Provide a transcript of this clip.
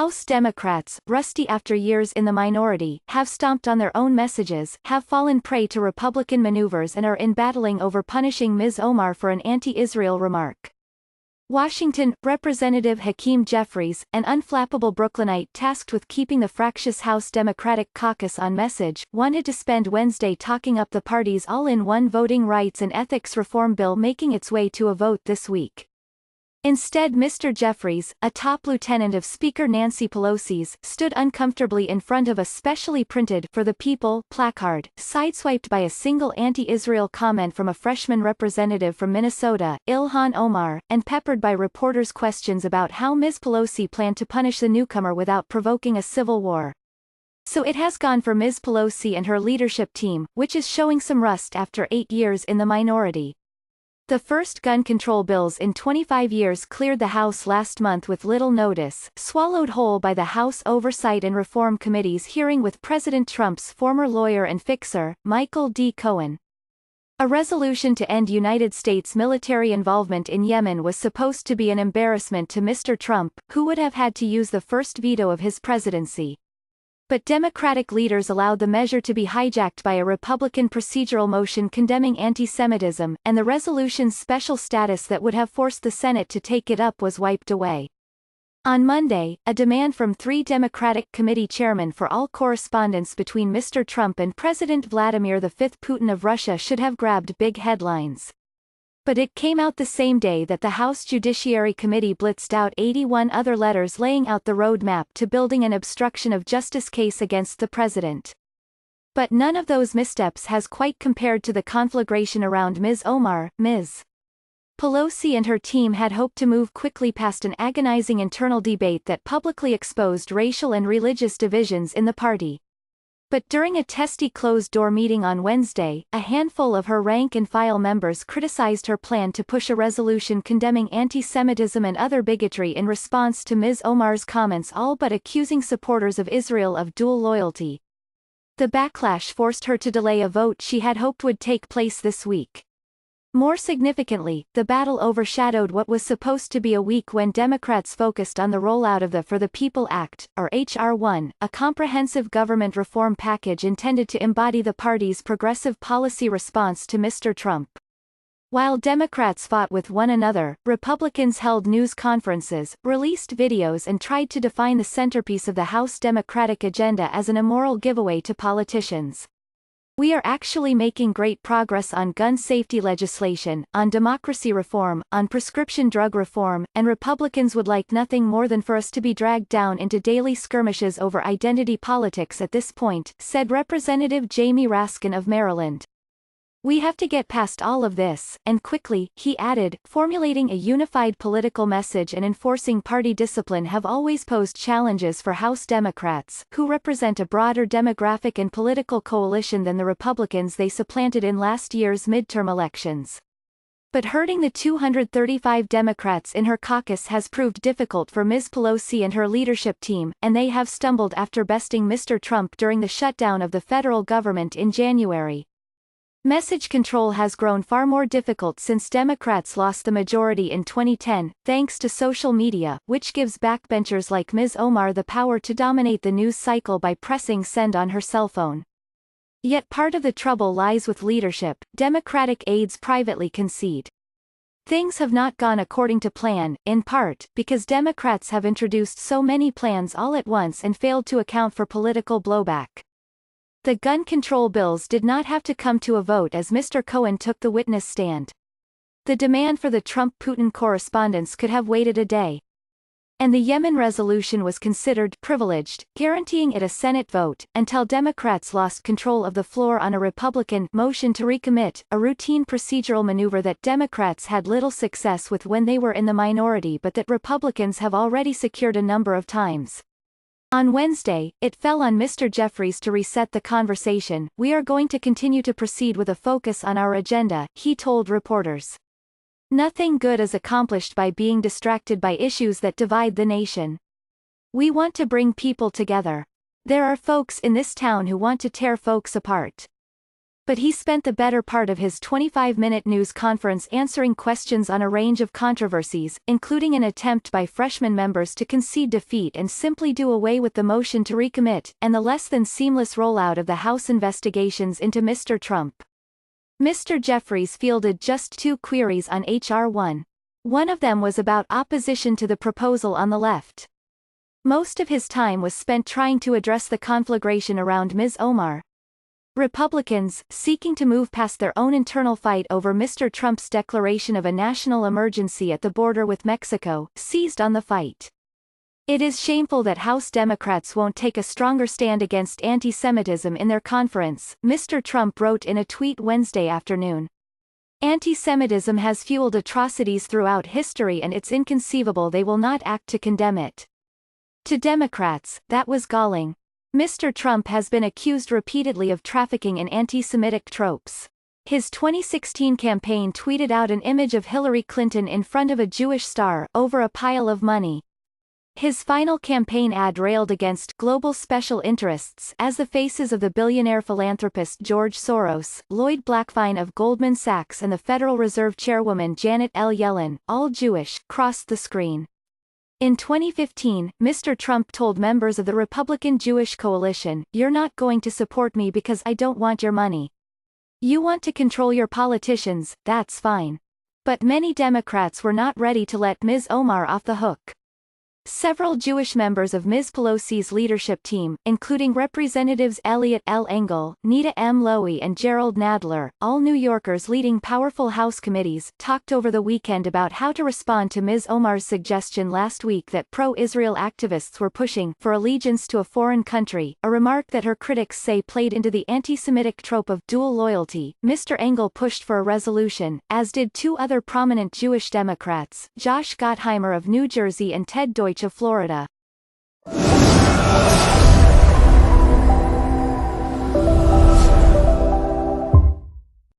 House Democrats, rusty after years in the minority, have stomped on their own messages, have fallen prey to Republican maneuvers and are in battling over punishing Ms. Omar for an anti-Israel remark. Washington, Representative Hakeem Jeffries, an unflappable Brooklynite tasked with keeping the fractious House Democratic caucus on message, wanted to spend Wednesday talking up the party's all-in-one voting rights and ethics reform bill making its way to a vote this week. Instead, Mr. Jeffries, a top lieutenant of Speaker Nancy Pelosi's, stood uncomfortably in front of a specially printed "For the People" placard, sideswiped by a single anti-Israel comment from a freshman representative from Minnesota, Ilhan Omar, and peppered by reporters' questions about how Ms. Pelosi planned to punish the newcomer without provoking a civil war. So it has gone for Ms. Pelosi and her leadership team, which is showing some rust after 8 years in the minority. The first gun control bills in 25 years cleared the House last month with little notice, swallowed whole by the House Oversight and Reform Committee's hearing with President Trump's former lawyer and fixer, Michael D. Cohen. A resolution to end United States military involvement in Yemen was supposed to be an embarrassment to Mr. Trump, who would have had to use the first veto of his presidency. But Democratic leaders allowed the measure to be hijacked by a Republican procedural motion condemning anti-Semitism, and the resolution's special status that would have forced the Senate to take it up was wiped away. On Monday, a demand from 3 Democratic committee chairmen for all correspondence between Mr. Trump and President Vladimir V. Putin of Russia should have grabbed big headlines. But it came out the same day that the House Judiciary Committee blitzed out 81 other letters laying out the roadmap to building an obstruction of justice case against the president. But none of those missteps has quite compared to the conflagration around Ms. Omar. Ms. Pelosi and her team had hoped to move quickly past an agonizing internal debate that publicly exposed racial and religious divisions in the party. But during a testy closed-door meeting on Wednesday, a handful of her rank-and-file members criticized her plan to push a resolution condemning anti-Semitism and other bigotry in response to Ms. Omar's comments, all but accusing supporters of Israel of dual loyalty. The backlash forced her to delay a vote she had hoped would take place this week. More significantly, the battle overshadowed what was supposed to be a week when Democrats focused on the rollout of the For the People Act, or H.R. 1, a comprehensive government reform package intended to embody the party's progressive policy response to Mr. Trump. While Democrats fought with one another, Republicans held news conferences, released videos and tried to define the centerpiece of the House Democratic agenda as an immoral giveaway to politicians. We are actually making great progress on gun safety legislation, on democracy reform, on prescription drug reform, and Republicans would like nothing more than for us to be dragged down into daily skirmishes over identity politics at this point, said Representative Jamie Raskin of Maryland. We have to get past all of this, and quickly, he added. Formulating a unified political message and enforcing party discipline have always posed challenges for House Democrats, who represent a broader demographic and political coalition than the Republicans they supplanted in last year's midterm elections. But herding the 235 Democrats in her caucus has proved difficult for Ms. Pelosi and her leadership team, and they have stumbled after besting Mr. Trump during the shutdown of the federal government in January. Message control has grown far more difficult since Democrats lost the majority in 2010, thanks to social media, which gives backbenchers like Ms. Omar the power to dominate the news cycle by pressing send on her cell phone. Yet part of the trouble lies with leadership, Democratic aides privately concede. Things have not gone according to plan, in part, because Democrats have introduced so many plans all at once and failed to account for political blowback. The gun control bills did not have to come to a vote as Mr. Cohen took the witness stand. The demand for the Trump-Putin correspondence could have waited a day. And the Yemen resolution was considered privileged, guaranteeing it a Senate vote, until Democrats lost control of the floor on a Republican motion to recommit, a routine procedural maneuver that Democrats had little success with when they were in the minority but that Republicans have already secured a number of times. On Wednesday, it fell on Mr. Jeffries to reset the conversation. We are going to continue to proceed with a focus on our agenda, he told reporters. Nothing good is accomplished by being distracted by issues that divide the nation. We want to bring people together. There are folks in this town who want to tear folks apart. But he spent the better part of his 25-minute news conference answering questions on a range of controversies, including an attempt by freshman members to concede defeat and simply do away with the motion to recommit, and the less than seamless rollout of the House investigations into Mr. Trump. Mr. Jeffries fielded just 2 queries on H.R. 1. One of them was about opposition to the proposal on the left. Most of his time was spent trying to address the conflagration around Ms. Omar. Republicans, seeking to move past their own internal fight over Mr. Trump's declaration of a national emergency at the border with Mexico, seized on the fight. It is shameful that House Democrats won't take a stronger stand against anti-Semitism in their conference, Mr. Trump wrote in a tweet Wednesday afternoon. Anti-Semitism has fueled atrocities throughout history and it's inconceivable they will not act to condemn it. To Democrats, that was galling. Mr. Trump has been accused repeatedly of trafficking in anti-Semitic tropes. His 2016 campaign tweeted out an image of Hillary Clinton in front of a Jewish star, over a pile of money. His final campaign ad railed against global special interests as the faces of the billionaire philanthropist George Soros, Lloyd Blankfein of Goldman Sachs and the Federal Reserve Chairwoman Janet L. Yellen, all Jewish, crossed the screen. In 2015, Mr. Trump told members of the Republican Jewish coalition, "You're not going to support me because I don't want your money. You want to control your politicians, that's fine." But many Democrats were not ready to let Ms. Omar off the hook. Several Jewish members of Ms. Pelosi's leadership team, including Representatives Eliot L. Engel, Nita M. Lowy and Gerald Nadler, all New Yorkers leading powerful House committees, talked over the weekend about how to respond to Ms. Omar's suggestion last week that pro-Israel activists were pushing for allegiance to a foreign country, a remark that her critics say played into the anti-Semitic trope of dual loyalty. Mr. Engel pushed for a resolution, as did 2 other prominent Jewish Democrats, Josh Gottheimer of New Jersey and Ted Deutsch of Florida.